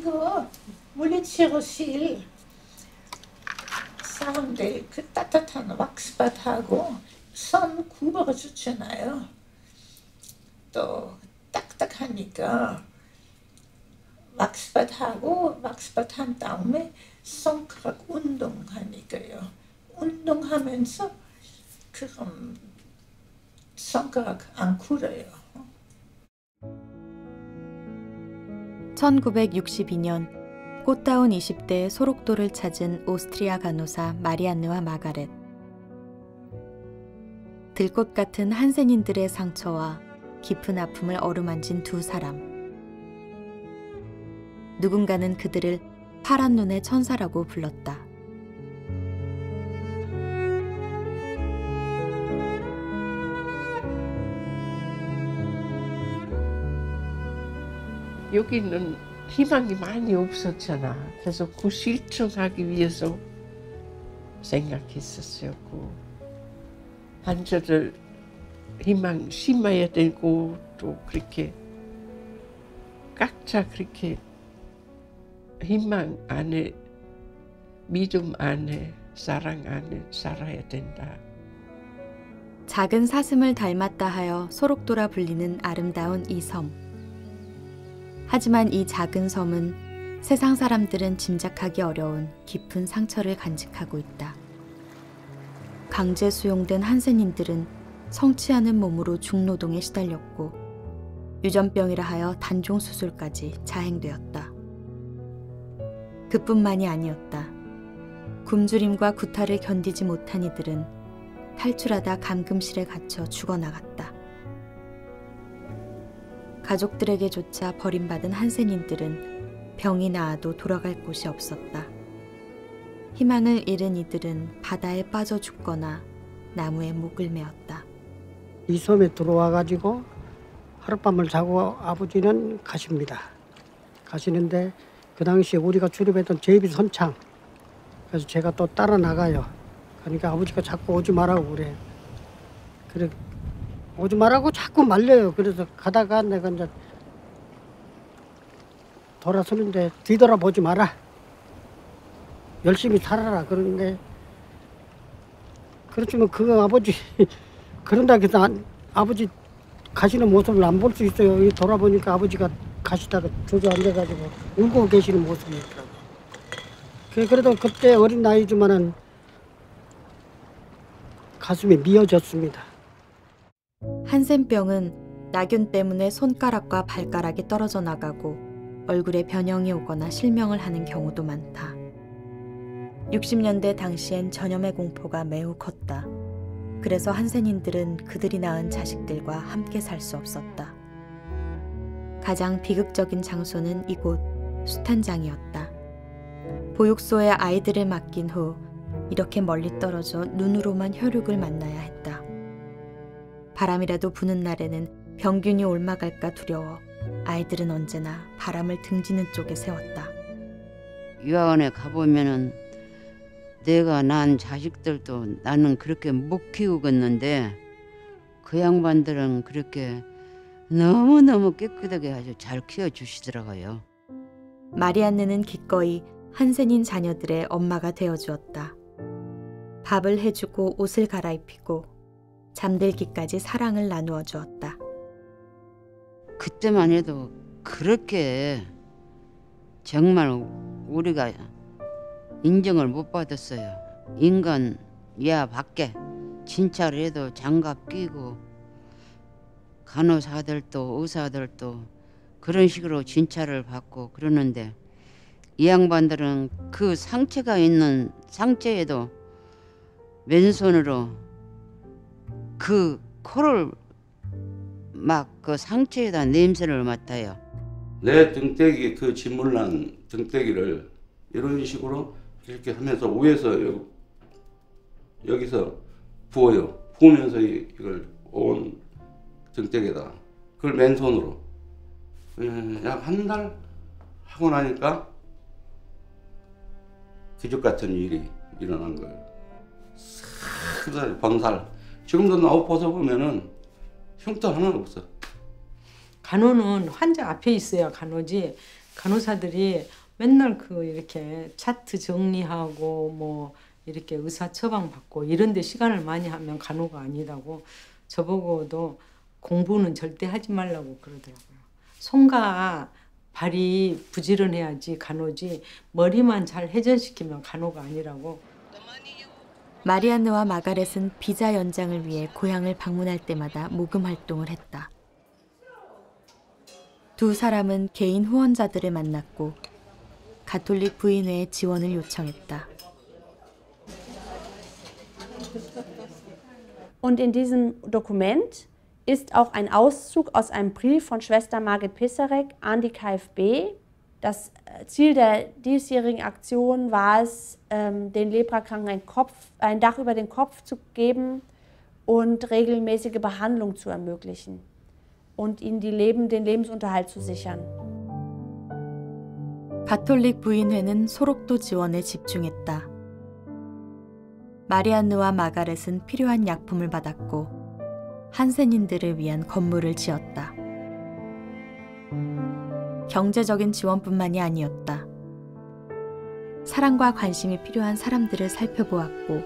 이거 물리치료실 사람들 그 따뜻한 왁스바하고 선 굽어주잖아요. 또 딱딱하니까 왁스바하고 왁스바 한 다음에 손가락 운동하니까요. 운동하면서 그럼 손가락 안 굴어요. 1962년 꽃다운 20대의 소록도를 찾은 오스트리아 간호사 마리안느와 마가렛. 들꽃 같은 한센인들의 상처와 깊은 아픔을 어루만진 두 사람. 누군가는 그들을 파란 눈의 천사라고 불렀다. 여기는 희망이 많이 없었잖아. 그래서 그 실천하기 위해서 생각했었어요. 그 환자들 희망 심어야 되고 또 그렇게 각자 그렇게 희망 안에 믿음 안에 사랑 안에 살아야 된다. 작은 사슴을 닮았다 하여 소록도라 불리는 아름다운 이 섬. 하지만 이 작은 섬은 세상 사람들은 짐작하기 어려운 깊은 상처를 간직하고 있다. 강제 수용된 한센인들은 성취하는 몸으로 중노동에 시달렸고 유전병이라 하여 단종 수술까지 자행되었다. 그뿐만이 아니었다. 굶주림과 구타를 견디지 못한 이들은 탈출하다 감금실에 갇혀 죽어나갔다. 가족들에게조차 버림받은 한센인들은 병이 나아도 돌아갈 곳이 없었다. 희망을 잃은 이들은 바다에 빠져 죽거나 나무에 목을 메었다. 이 섬에 들어와가지고 하룻밤을 자고 아버지는 가십니다. 가시는데 그 당시에 우리가 출입했던 제비 선창. 그래서 제가 또 따라 나가요. 그러니까 아버지가 자꾸 오지 말라고 그래. 그래 오지 말라고 자꾸 말려요. 그래서 가다가 내가 이제 돌아서는데 뒤돌아보지 마라. 열심히 살아라. 그러는데 그렇지만 그거 아버지 그런다 해서 아버지 가시는 모습을 안 볼 수 있어요. 돌아보니까 아버지가 가시다가 주저앉아가지고 울고 계시는 모습이더라고요. 그래도 그때 어린 나이지만은 가슴이 미어졌습니다. 한센병은 나균 때문에 손가락과 발가락이 떨어져 나가고 얼굴에 변형이 오거나 실명을 하는 경우도 많다. 60년대 당시엔 전염의 공포가 매우 컸다. 그래서 한센인들은 그들이 낳은 자식들과 함께 살 수 없었다. 가장 비극적인 장소는 이곳 수탄장이었다. 보육소에 아이들을 맡긴 후 이렇게 멀리 떨어져 눈으로만 혈육을 만나야 했다. 바람이라도 부는 날에는 병균이 옮아갈까 두려워 아이들은 언제나 바람을 등지는 쪽에 세웠다. 유아원에 가보면은 내가 낳은 자식들도 나는 그렇게 못 키우겠는데 그 양반들은 그렇게 너무너무 깨끗하게 아주 잘 키워주시더라고요. 마리안느는 기꺼이 한센인 자녀들의 엄마가 되어주었다. 밥을 해주고 옷을 갈아입히고 잠들기까지 사랑을 나누어 주었다. 그때만 해도 그렇게 정말 우리가 인정을 못 받았어요. 인간 야 밖에 진찰을 해도 장갑 끼고 간호사들도 의사들도 그런 식으로 진찰을 받고 그러는데 이 양반들은 그 상처가 있는 상처에도 맨손으로 그 코를 막 그 상처에다 냄새를 맡아요. 내 등대기 그 짓물난 등대기를 이런 식으로 이렇게 하면서 위에서 여기서 부어요. 부으면서 이걸 온 등대기에다 그걸 맨손으로 약 한 달 하고 나니까 기적 같은 일이 일어난 거예요. 싹 병살. 지금도 나 옷 벗어보면은 흉터 하나는 없어. 간호는 환자 앞에 있어야 간호지 간호사들이 맨날 이렇게 차트 정리하고 뭐 이렇게 의사 처방 받고 이런 데 시간을 많이 하면 간호가 아니라고 저보고도 공부는 절대 하지 말라고 그러더라고요. 손과 발이 부지런해야지 간호지 머리만 잘 회전시키면 간호가 아니라고. 마리안느와 마가렛은 비자 연장을 위해 고향을 방문할 때마다 모금 활동을 했다. 두 사람은 개인 후원자들을 만났고 가톨릭 부인회의 지원을 요청했다. Und in diesem Dokument ist auch ein Auszug aus einem Brief von Schwester Margit Pisarek an die KfB. Das Ziel der diesjährigen Aktion war es, den Leprakranken ein Dach über den Kopf zu geben und regelmäßige Behandlung zu ermöglichen und ihnen den Lebensunterhalt zu sichern. 가톨릭 부인회는 소록도 지원에 집중했다. 마리안느와 마가렛은 필요한 약품을 받았고 한센인들을 위한 건물을 지었다. 경제적인 지원뿐만이 아니었다. 사랑과 관심이 필요한 사람들을 살펴보았고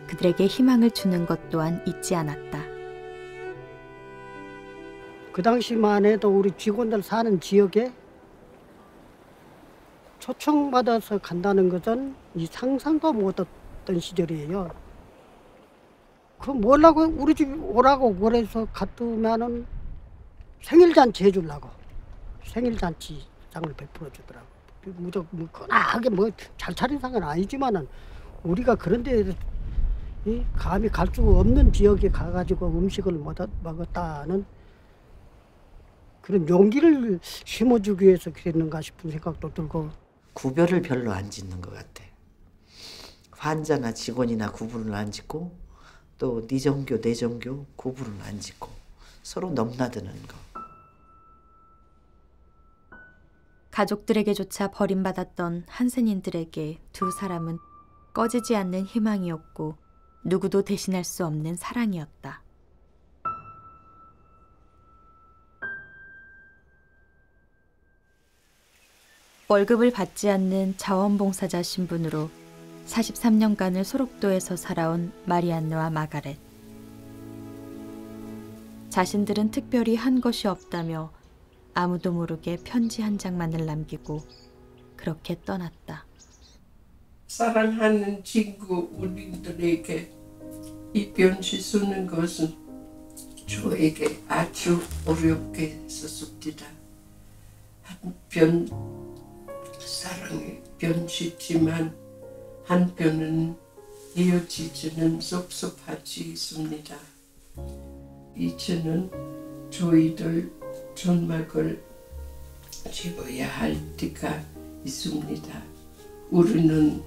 그들에게 희망을 주는 것 또한 잊지 않았다. 그 당시만 해도 우리 직원들 사는 지역에 초청받아서 간다는 것은 이 상상도 못했던 시절이에요. 그 뭐라고 우리 집 오라고 그래서 갔으면은 생일잔치 해주려고 생일잔치장을 베풀어 주더라고. 무조건 뭐 거나하게 뭐 잘 차린 상은 아니지만은 우리가 그런데 감히 갈 수 없는 지역에 가가지고 음식을 먹었다는 그런 용기를 심어주기 위해서 그랬는가 싶은 생각도 들고. 구별을 별로 안 짓는 것 같아. 환자나 직원이나 구분을 안 짓고 또 네 종교 내 종교 구분을 안 짓고 서로 넘나드는 거. 가족들에게조차 버림받았던 한센인들에게 두 사람은 꺼지지 않는 희망이었고 누구도 대신할 수 없는 사랑이었다. 월급을 받지 않는 자원봉사자 신분으로 43년간을 소록도에서 살아온 마리안느와 마가렛. 자신들은 특별히 한 것이 없다며 아무도 모르게 편지 한 장만을 남기고 그렇게 떠났다. 사랑하는 친구 우리들에게 이 편지 쓰는 것은 저에게 아주 어렵게 썼습니다. 한편 사랑의 편지지만 한편은 이어지지는 섭섭하지 있습니다. 이제는 저희들 전막을 집어야 할 때가 있습니다. 우리는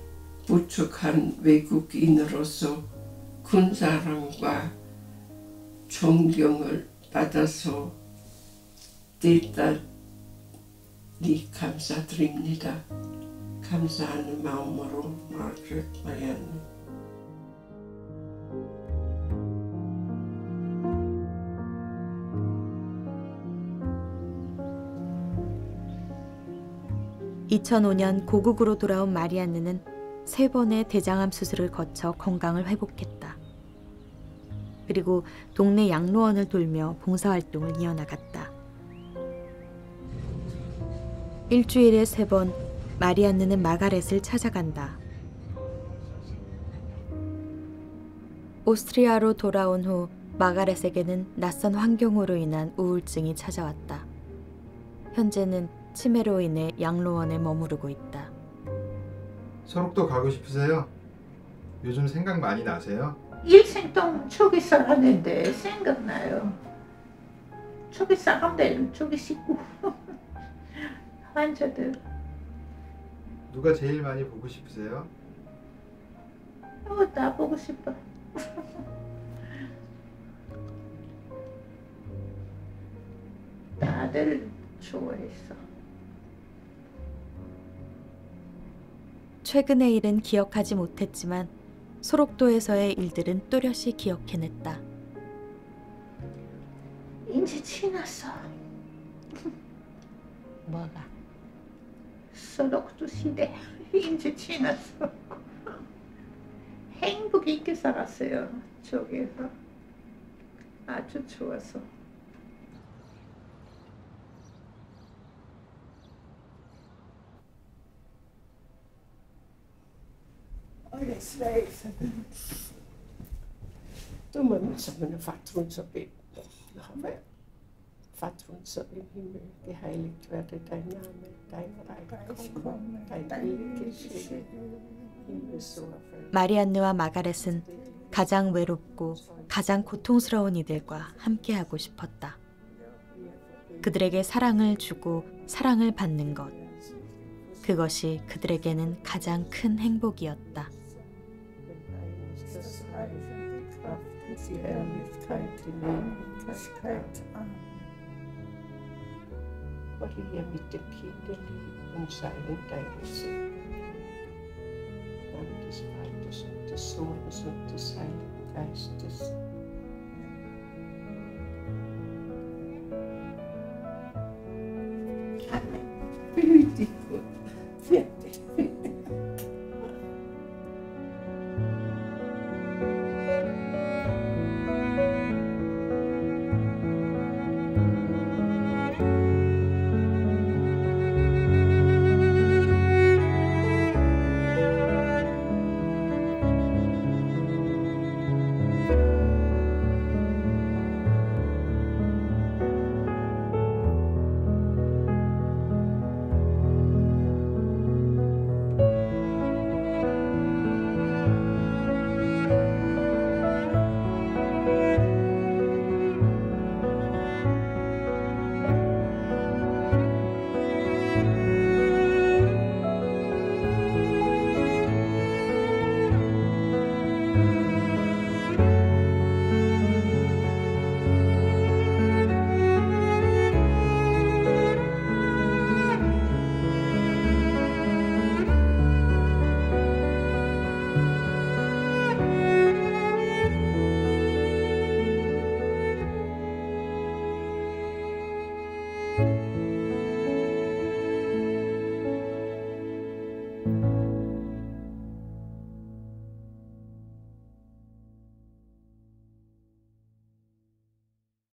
부족한 외국인으로서 큰 사랑과 존경을 받아서 대단히 감사드립니다. 감사하는 마음으로 마르그렛 마리안느. (2005년) 고국으로 돌아온 마리안느는 3번의 대장암 수술을 거쳐 건강을 회복했다. 그리고 동네 양로원을 돌며 봉사활동을 이어나갔다. 일주일에 3번 마리안느는 마가렛을 찾아간다. 오스트리아로 돌아온 후 마가렛에게는 낯선 환경으로 인한 우울증이 찾아왔다. 현재는 치매로 인해 양로원에 머무르고 있다. 소록도 가고 싶으세요? 요즘 생각 많이 나세요? 일생 동안 저기 살았는데 생각나요. 저기 사람들 저기 식구 환자들. 누가 제일 많이 보고 싶으세요? 다 보고 싶어. 다들 좋아했어. 최근의 일은 기억하지 못했지만 소록도에서의 일들은 또렷이 기억해냈다. 이제 지났어. 뭐가? 저렇도 시대 이제 지났어. 행복 있게 살았어요. 저기서 아주 좋아서. Toen met mijn vader ons op in. Vader ons im Himmel, geheiligt werde dein Name, dein Reich komme, dein Wille geschehe, Himmel so auf Erden. 마리안느와 마가렛은 가장 외롭고 가장 고통스러운 이들과 함께하고 싶었다. 그들에게 사랑을 주고 사랑을 받는 것. 그것이 그들에게는 가장 큰 행복이었다. Die Herrlichkeit, die Ewigkeit. Maria mit dem Kinderlieb und sei in deinem Segen. Name des Vaters und des Sohnes und des Heiligen Geistes.